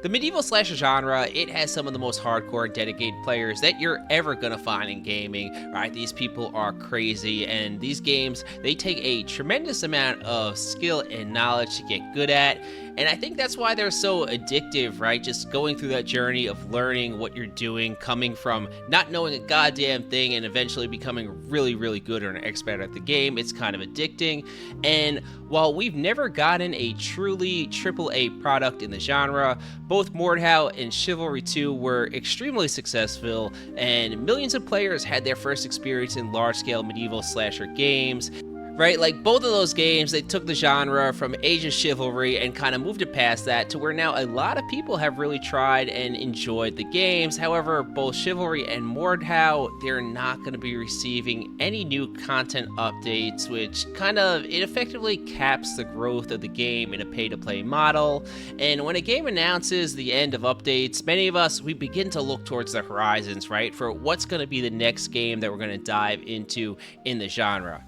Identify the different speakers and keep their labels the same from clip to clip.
Speaker 1: The medieval slasher genre, it has some of the most hardcore and dedicated players that you're ever gonna find in gaming, right? These people are crazy, and these games, they take a tremendous amount of skill and knowledge to get good at, and I think that's why they're so addictive, right? Just going through that journey of learning what you're doing, coming from not knowing a goddamn thing and eventually becoming really, really good or an expert at the game. It's kind of addicting, and while we've never gotten a truly AAA product in the genre, both Mordhau and Chivalry 2 were extremely successful, and millions of players had their first experience in large-scale medieval slasher games. Right, like both of those games, they took the genre from Age of Chivalry and kind of moved it past that to where now a lot of people have really tried and enjoyed the games. However, both Chivalry and Mordhau, they're not going to be receiving any new content updates, which it effectively caps the growth of the game in a pay-to-play model. And when a game announces the end of updates, many of us, we begin to look towards the horizons, right, for what's going to be the next game that we're going to dive into in the genre.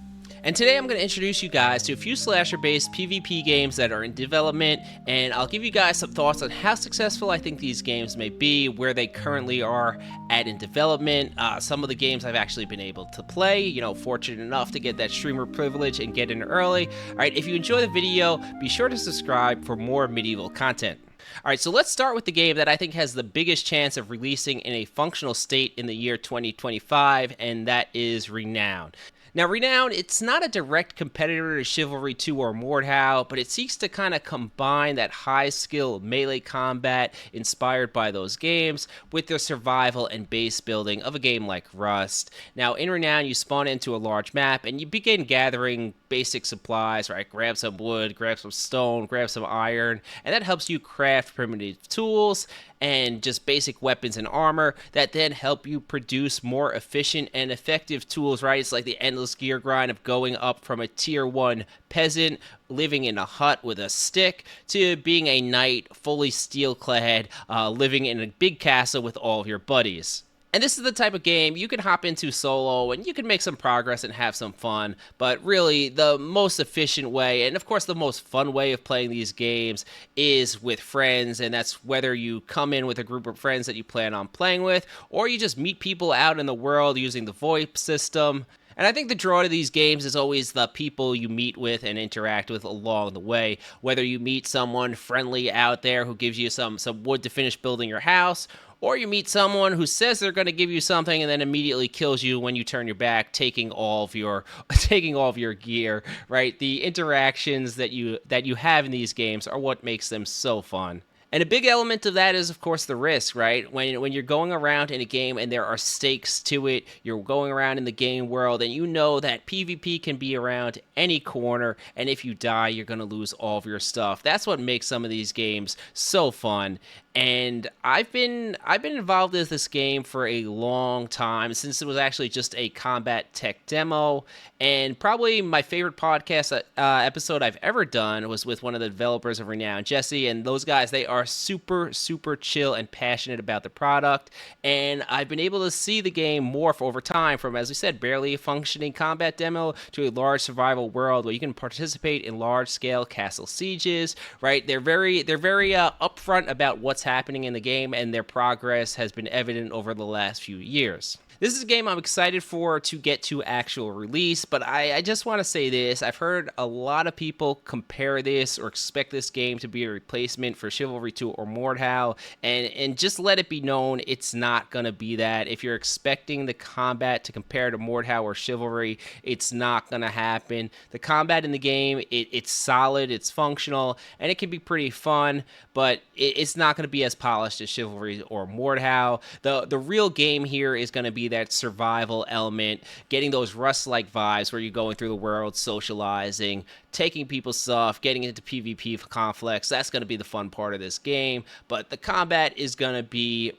Speaker 1: And today I'm going to introduce you guys to a few slasher-based PvP games that are in development, and I'll give you guys some thoughts on how successful I think these games may be, where they currently are at in development. Some of the games I've actually been able to play, fortunate enough to get that streamer privilege and get in early. Alright, if you enjoy the video, be sure to subscribe for more medieval content. Alright, so let's start with the game that I think has the biggest chance of releasing in a functional state in the year 2025, and that is Renown. Now, Renown, it's not a direct competitor to Chivalry 2 or Mordhau, but it seeks to kind of combine that high-skill melee combat inspired by those games with the survival and base building of a game like Rust. Now, in Renown, you spawn into a large map, and you begin gathering basic supplies, right? Grab some wood, grab some stone, grab some iron, and that helps you craft primitive tools and just basic weapons and armor that then help you produce more efficient and effective tools, right? It's like the endless gear grind of going up from a tier 1 peasant living in a hut with a stick to being a knight fully steel clad, living in a big castle with all of your buddies. And this is the type of game you can hop into solo and you can make some progress and have some fun, but really the most efficient way, and of course the most fun way of playing these games, is with friends, and that's whether you come in with a group of friends that you plan on playing with, or you just meet people out in the world using the VoIP system. And I think the draw to these games is always the people you meet with and interact with along the way. Whether you meet someone friendly out there who gives you some wood to finish building your house, or you meet someone who says they're going to give you something and then immediately kills you when you turn your back, taking all of your gear, right? The interactions that you have in these games are what makes them so fun. And a big element of that is, of course, the risk, right? When you're going around in a game and there are stakes to it, you're going around in the game world, and you know that PvP can be around any corner, and if you die, you're going to lose all of your stuff. That's what makes some of these games so fun. And I've been involved with this game for a long time, since it was actually just a combat tech demo. And probably my favorite podcast episode I've ever done was with one of the developers of Renown, Jesse. And those guys, they are super, super chill and passionate about the product. And I've been able to see the game morph over time from, as we said, barely a functioning combat demo to a large survival world where you can participate in large-scale castle sieges. Right? They're very upfront about what's happening in the game, and their progress has been evident over the last few years. This is a game I'm excited for to get to actual release, but I just want to say this. I've heard a lot of people compare this or expect this game to be a replacement for Chivalry 2 or Mordhau, and just let it be known it's not going to be that. If you're expecting the combat to compare to Mordhau or Chivalry, it's not going to happen. The combat in the game, it's solid, it's functional, and it can be pretty fun, but it's not going to be as polished as Chivalry or Mordhau. The real game here is going to be that survival element, getting those Rust-like vibes where you're going through the world, socializing, taking people's stuff, getting into PvP conflicts. That's going to be the fun part of this game, but the combat is going to be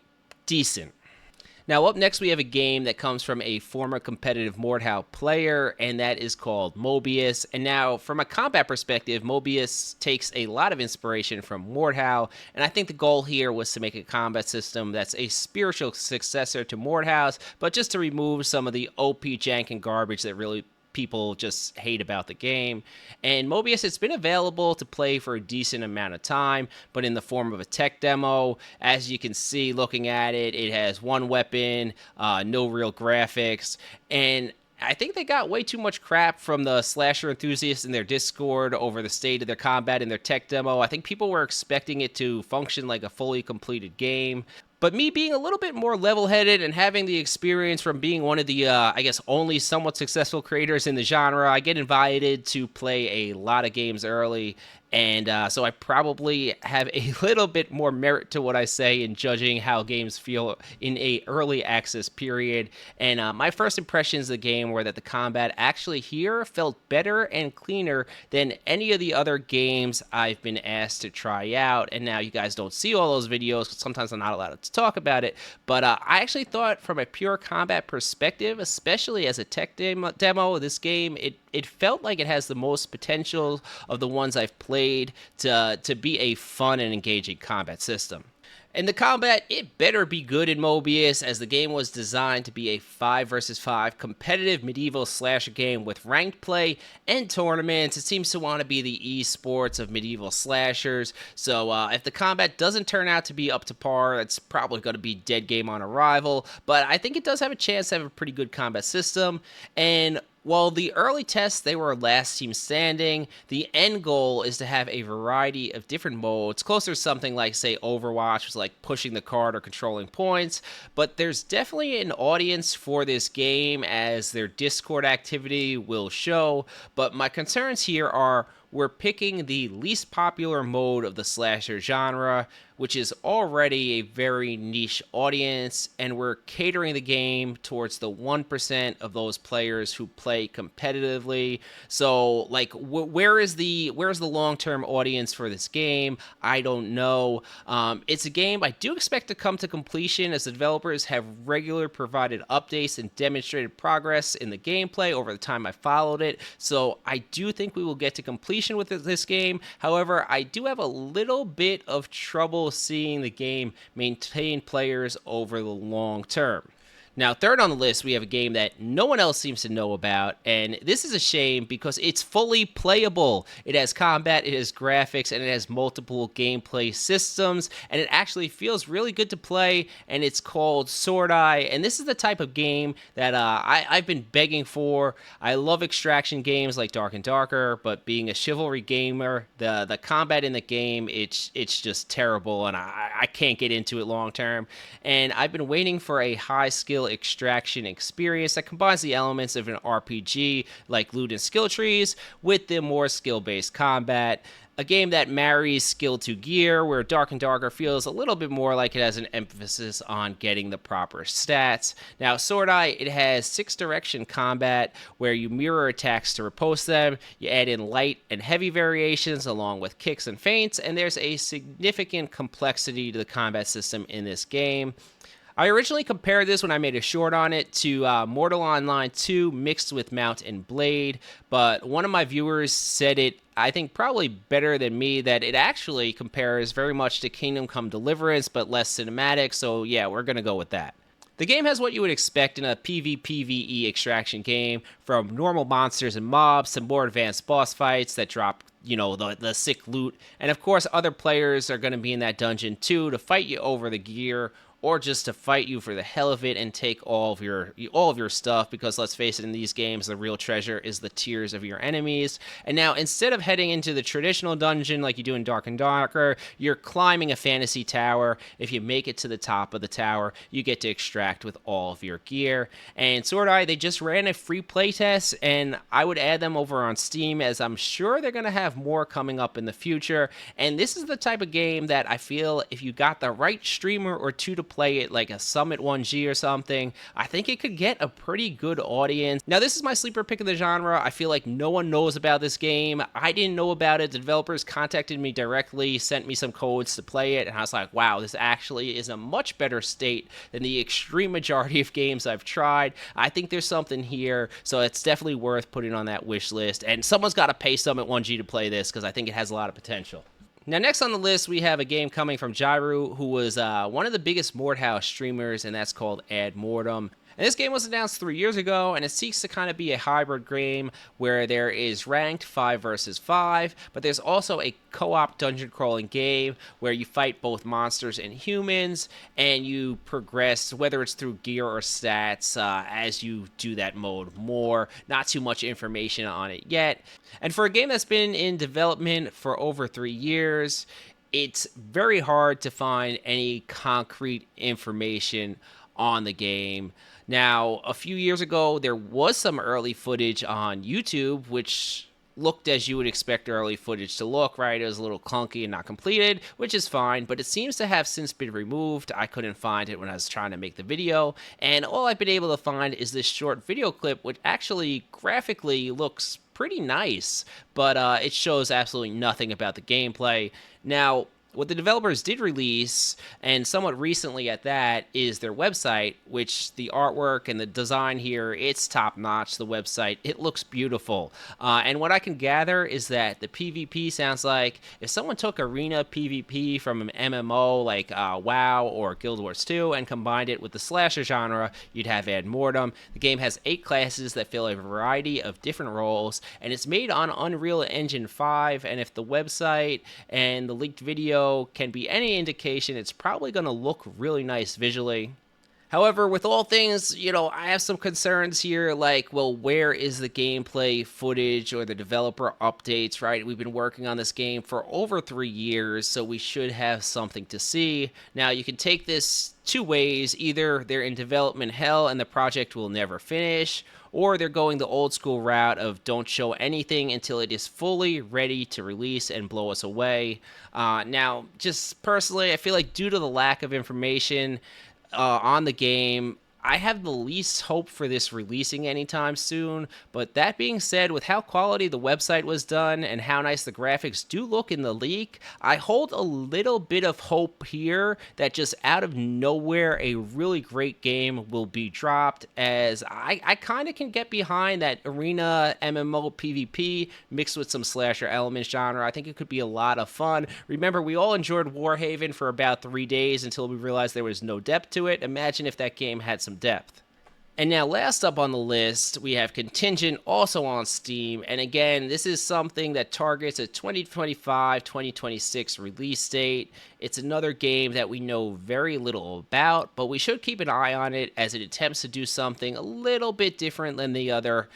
Speaker 1: decent. Now, up next, we have a game that comes from a former competitive Mordhau player, and that is called Mobius. And now, from a combat perspective, Mobius takes a lot of inspiration from Mordhau, and I think the goal here was to make a combat system that's a spiritual successor to Mordhau's, but just to remove some of the OP jank and garbage that really people just hate about the game. And Mobius, it's been available to play for a decent amount of time, but in the form of a tech demo. As you can see, looking at it, it has one weapon, no real graphics, and I think they got way too much crap from the slasher enthusiasts in their Discord over the state of their combat in their tech demo. I think people were expecting it to function like a fully completed game. But me being a little bit more level-headed and having the experience from being one of the, I guess, only somewhat successful creators in the genre, I get invited to play a lot of games early. And so I probably have a little bit more merit to what I say in judging how games feel in a early access period. And my first impressions of the game were that the combat actually here felt better and cleaner than any of the other games I've been asked to try out. And now you guys don't see all those videos because sometimes I'm not allowed to talk about it. But I actually thought from a pure combat perspective, especially as a tech demo, this game, it felt like it has the most potential of the ones I've played to be a fun and engaging combat system. And the combat, it better be good in Mobius, as the game was designed to be a 5 versus 5 competitive medieval slasher game with ranked play and tournaments. It seems to want to be the esports of medieval slashers. So if the combat doesn't turn out to be up to par, it's probably going to be dead game on arrival. But I think it does have a chance to have a pretty good combat system. And while the early tests, they were last team standing, the end goal is to have a variety of different modes, closer to something like, say, Overwatch, which is like pushing the card or controlling points. But there's definitely an audience for this game, as their Discord activity will show. But my concerns here are, we're picking the least popular mode of the slasher genre, which is already a very niche audience, and we're catering the game towards the 1% of those players who play competitively. So, like, where's the long-term audience for this game? I don't know. It's a game I do expect to come to completion, as the developers have regularly provided updates and demonstrated progress in the gameplay over the time I followed it. So I do think we will get to completion with this game. However, I do have a little bit of trouble seeing the game maintain players over the long term. Now, third on the list, we have a game that no one else seems to know about, and this is a shame because it's fully playable. It has combat, it has graphics, and it has multiple gameplay systems, and it actually feels really good to play, and it's called Sword Eye, and this is the type of game that I've been begging for. I love extraction games like Dark and Darker, but being a chivalry gamer, the combat in the game, it's just terrible, and I can't get into it long term, and I've been waiting for a high-skill extraction experience that combines the elements of an RPG like loot and skill trees with the more skill-based combat. A game that marries skill to gear, where Dark and Darker feels a little bit more like it has an emphasis on getting the proper stats. Now, Sword Eye, it has 6-direction combat, where you mirror attacks to riposte them. You add in light and heavy variations along with kicks and feints, and there's a significant complexity to the combat system in this game. I originally compared this, when I made a short on it, to Mortal Online 2 mixed with Mount and Blade, but one of my viewers said it, I think probably better than me, that it actually compares very much to Kingdom Come Deliverance, but less cinematic, so yeah, we're going to go with that. The game has what you would expect in a PvPvE extraction game, from normal monsters and mobs to more advanced boss fights that drop, you know, the sick loot, and of course other players are going to be in that dungeon too to fight you over the gear, or just to fight you for the hell of it and take all of your stuff, because let's face it, in these games, the real treasure is the tears of your enemies. And now, instead of heading into the traditional dungeon like you do in Dark and Darker, you're climbing a fantasy tower. If you make it to the top of the tower, you get to extract with all of your gear. And Sword Eye, they just ran a free playtest, and I would add them over on Steam, as I'm sure they're going to have more coming up in the future. And this is the type of game that I feel, if you got the right streamer or two to play it, like a Summit 1G or something, I think it could get a pretty good audience. Now, this is my sleeper pick of the genre. I feel like no one knows about this game. I didn't know about it. The developers contacted me directly, sent me some codes to play it, and I was like, wow, this actually is a much better state than the extreme majority of games I've tried. I think there's something here, so it's definitely worth putting on that wish list, and someone's got to pay Summit 1G to play this, because I think it has a lot of potential. Now, next on the list, we have a game coming from Gyru, who was one of the biggest mordhau streamers, and that's called Mortem. And this game was announced 3 years ago, and it seeks to kind of be a hybrid game where there is ranked 5 versus 5, but there's also a co-op dungeon crawling game where you fight both monsters and humans, and you progress, whether it's through gear or stats, as you do that mode more. Not too much information on it yet. And for a game that's been in development for over 3 years, it's very hard to find any concrete information on the game. Now, a few years ago, there was some early footage on YouTube, which looked as you would expect early footage to look, right? It was a little clunky and not completed, which is fine, but it seems to have since been removed. I couldn't find it when I was trying to make the video, and all I've been able to find is this short video clip, which actually graphically looks pretty nice, but it shows absolutely nothing about the gameplay. Now, what the developers did release, and somewhat recently at that, is their website, which the artwork and the design here, it's top-notch, the website. It looks beautiful. And what I can gather is that the PvP sounds like if someone took Arena PvP from an MMO like WoW or Guild Wars 2 and combined it with the slasher genre, you'd have Mortem. The game has 8 classes that fill a variety of different roles, and it's made on Unreal Engine 5, and if the website and the leaked video can be any indication, it's probably going to look really nice visually. However, with all things, I have some concerns here, like, well, where is the gameplay footage or the developer updates, right? We've been working on this game for over 3 years, so we should have something to see. Now, you can take this 2 ways. Either they're in development hell and the project will never finish, or they're going the old school route of don't show anything until it is fully ready to release and blow us away. Now, just personally, I feel like due to the lack of information on the game, I have the least hope for this releasing anytime soon, but that being said, with how quality the website was done and how nice the graphics do look in the leak, I hold a little bit of hope here that just out of nowhere a really great game will be dropped, as I kind of can get behind that Arena MMO PvP mixed with some slasher elements genre. I think it could be a lot of fun. Remember, we all enjoyed Warhaven for about 3 days until we realized there was no depth to it. Imagine if that game had some depth. And now last up on the list, we have Contingent, also on Steam. And again, this is something that targets a 2025-2026 release date. It's another game that we know very little about, but we should keep an eye on it as it attempts to do something a little bit different than the other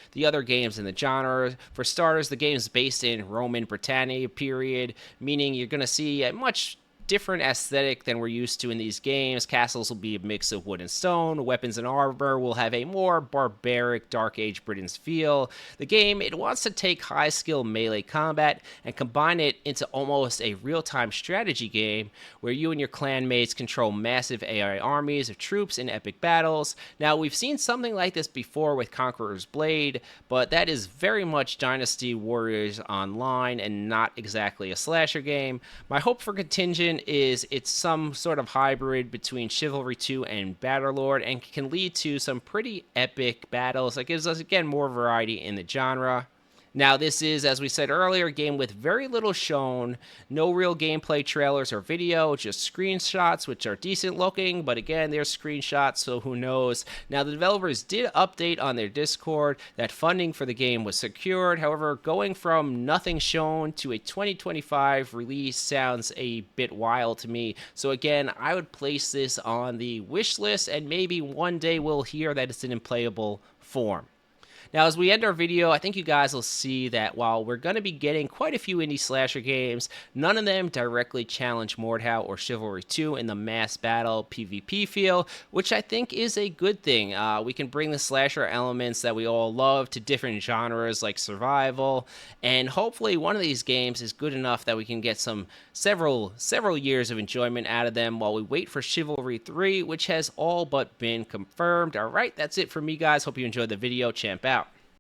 Speaker 1: games in the genre. For starters, the game is based in Roman Britannia period, meaning you're going to see a much different aesthetic than we're used to in these games. Castles will be a mix of wood and stone. Weapons and armor will have a more barbaric Dark Age Britain's feel. The game, it wants to take high skill melee combat and combine it into almost a real-time strategy game where you and your clanmates control massive AI armies of troops in epic battles. Now, we've seen something like this before with Conqueror's Blade, but that is very much Dynasty Warriors Online and not exactly a slasher game. My hope for Contingent is it's some sort of hybrid between Chivalry 2 and Battlelord and can lead to some pretty epic battles that gives us, again, more variety in the genre. Now, this is, as we said earlier, a game with very little shown, no real gameplay trailers or video, just screenshots, which are decent looking, but again, they're screenshots, so who knows. Now, the developers did update on their Discord that funding for the game was secured. However, going from nothing shown to a 2025 release sounds a bit wild to me. So again, I would place this on the wish list, and maybe one day we'll hear that it's in playable form. Now, as we end our video, I think you guys will see that while we're going to be getting quite a few indie slasher games, none of them directly challenge Mordhau or Chivalry 2 in the mass battle PvP feel, which I think is a good thing. We can bring the slasher elements that we all love to different genres like survival, and hopefully one of these games is good enough that we can get several years of enjoyment out of them while we wait for Chivalry 3, which has all but been confirmed. All right, that's it for me, guys. Hope you enjoyed the video. Champ out.